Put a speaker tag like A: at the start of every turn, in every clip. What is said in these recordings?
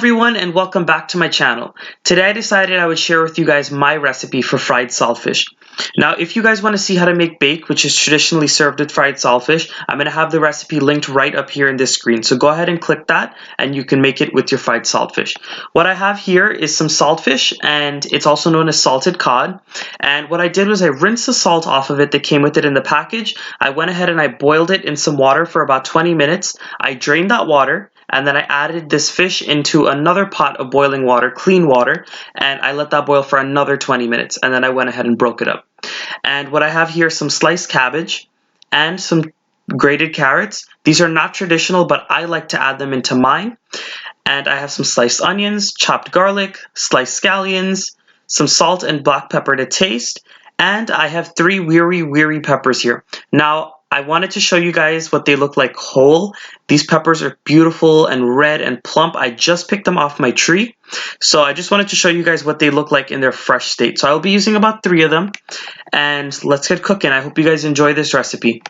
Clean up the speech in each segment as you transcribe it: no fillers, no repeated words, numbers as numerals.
A: everyone, and welcome back to my channel. Today I decided I would share with you guys my recipe for fried saltfish. Now if you guys want to see how to make bake, which is traditionally served with fried saltfish, I'm going to have the recipe linked right up here in this screen. So go ahead and click that and you can make it with your fried saltfish. What I have here is some saltfish, and it's also known as salted cod. And what I did was I rinsed the salt off of it that came with it in the package. I went ahead and I boiled it in some water for about 20 minutes. I drained that water, and then I added this fish into another pot of boiling water, clean water, and I let that boil for another 20 minutes, and then I went ahead and broke it up. And what I have here is some sliced cabbage and some grated carrots. These are not traditional, but I like to add them into mine. And I have some sliced onions, chopped garlic, sliced scallions, some salt and black pepper to taste, and I have 3 Wiri peppers here. Now, I wanted to show you guys what they look like whole. These peppers are beautiful and red and plump. I just picked them off my tree. So I just wanted to show you guys what they look like in their fresh state. So I'll be using about 3 of them. And let's get cooking. I hope you guys enjoy this recipe.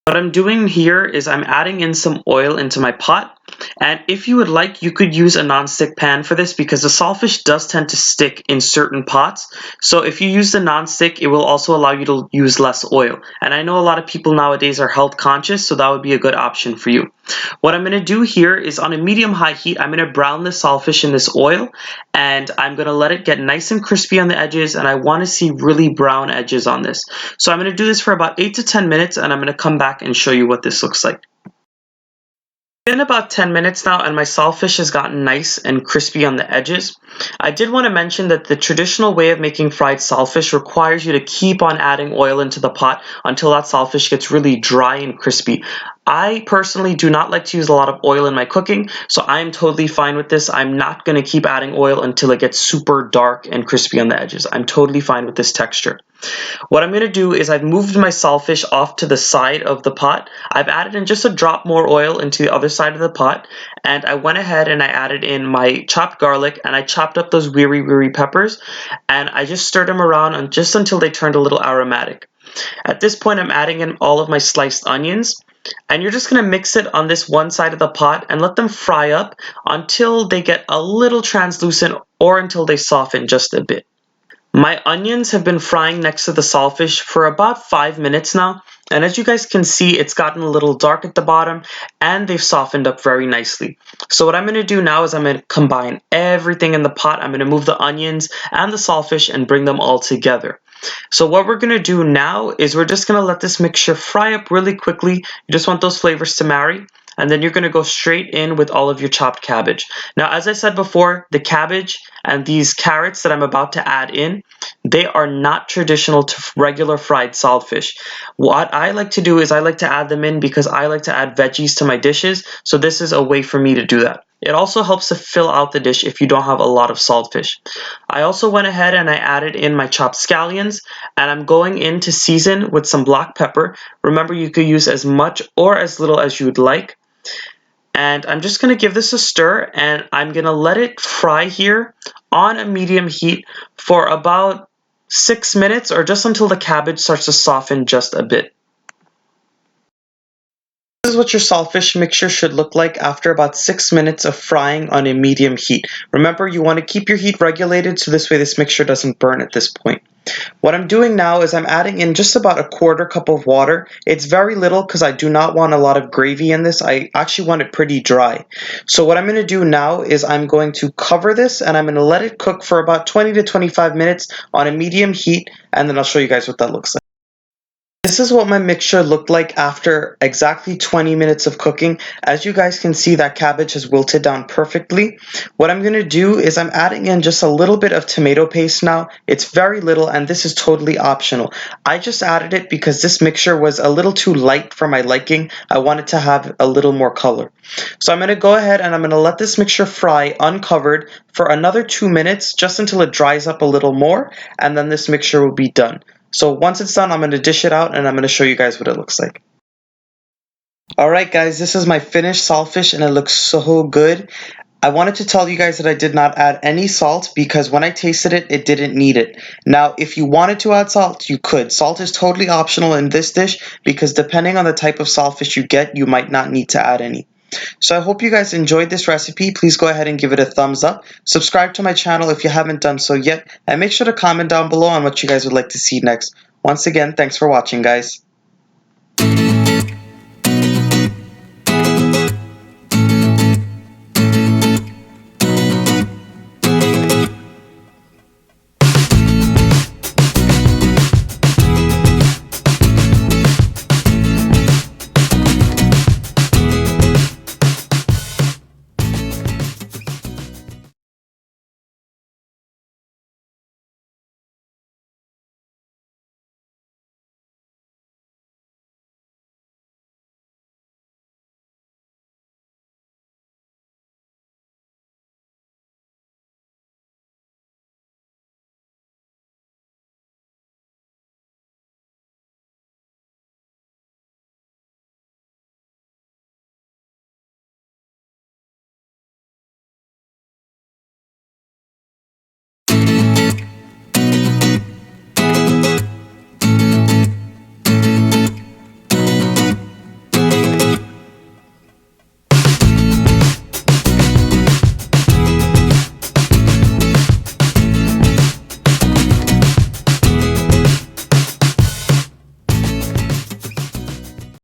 A: What I'm doing here is I'm adding in some oil into my pot. And if you would like, you could use a non-stick pan for this because the saltfish does tend to stick in certain pots. So if you use the non-stick, it will also allow you to use less oil. And I know a lot of people nowadays are health conscious, so that would be a good option for you. What I'm going to do here is on a medium-high heat, I'm going to brown the saltfish in this oil, and I'm going to let it get nice and crispy on the edges, and I want to see really brown edges on this. So I'm going to do this for about 8 to 10 minutes, and I'm going to come back and show you what this looks like. It's been about 10 minutes now, and my saltfish has gotten nice and crispy on the edges. I did want to mention that the traditional way of making fried saltfish requires you to keep on adding oil into the pot until that saltfish gets really dry and crispy. I personally do not like to use a lot of oil in my cooking, so I'm totally fine with this. I'm not going to keep adding oil until it gets super dark and crispy on the edges. I'm totally fine with this texture. What I'm going to do is I've moved my saltfish off to the side of the pot. I've added in just a drop more oil into the other side of the pot, and I went ahead and I added in my chopped garlic, and I chopped up those Wiri peppers, and I just stirred them around just until they turned a little aromatic. At this point, I'm adding in all of my sliced onions. And you're just going to mix it on this one side of the pot and let them fry up until they get a little translucent or until they soften just a bit. My onions have been frying next to the saltfish for about 5 minutes now, and as you guys can see, it's gotten a little dark at the bottom and they've softened up very nicely. So what I'm going to do now is I'm going to combine everything in the pot. I'm going to move the onions and the saltfish and bring them all together. So what we're going to do now is we're just going to let this mixture fry up really quickly. You just want those flavors to marry. And then you're going to go straight in with all of your chopped cabbage. Now, as I said before, the cabbage and these carrots that I'm about to add in, they are not traditional to regular fried saltfish. What I like to do is I like to add them in because I like to add veggies to my dishes. So this is a way for me to do that. It also helps to fill out the dish if you don't have a lot of saltfish. I also went ahead and I added in my chopped scallions, and I'm going in to season with some black pepper. Remember, you could use as much or as little as you would like. And I'm just going to give this a stir, and I'm going to let it fry here on a medium heat for about 6 minutes or just until the cabbage starts to soften just a bit. This is what your saltfish mixture should look like after about 6 minutes of frying on a medium heat. Remember, you want to keep your heat regulated so this way this mixture doesn't burn at this point. What I'm doing now is I'm adding in just about a 1/4 cup of water. It's very little because I do not want a lot of gravy in this. I actually want it pretty dry. So what I'm going to do now is I'm going to cover this and I'm going to let it cook for about 20 to 25 minutes on a medium heat, and then I'll show you guys what that looks like. This is what my mixture looked like after exactly 20 minutes of cooking. As you guys can see, that cabbage has wilted down perfectly. What I'm going to do is I'm adding in just a little bit of tomato paste now. It's very little, and this is totally optional. I just added it because this mixture was a little too light for my liking. I wanted to have a little more color. So I'm going to go ahead and I'm going to let this mixture fry uncovered for another 2 minutes just until it dries up a little more, and then this mixture will be done. So once it's done, I'm going to dish it out and I'm going to show you guys what it looks like. Alright guys, this is my finished saltfish and it looks so good. I wanted to tell you guys that I did not add any salt because when I tasted it, it didn't need it. Now, if you wanted to add salt, you could. Salt is totally optional in this dish because depending on the type of saltfish you get, you might not need to add any. So I hope you guys enjoyed this recipe. Please go ahead and give it a thumbs up. Subscribe to my channel if you haven't done so yet, and make sure to comment down below on what you guys would like to see next. Once again, thanks for watching, guys.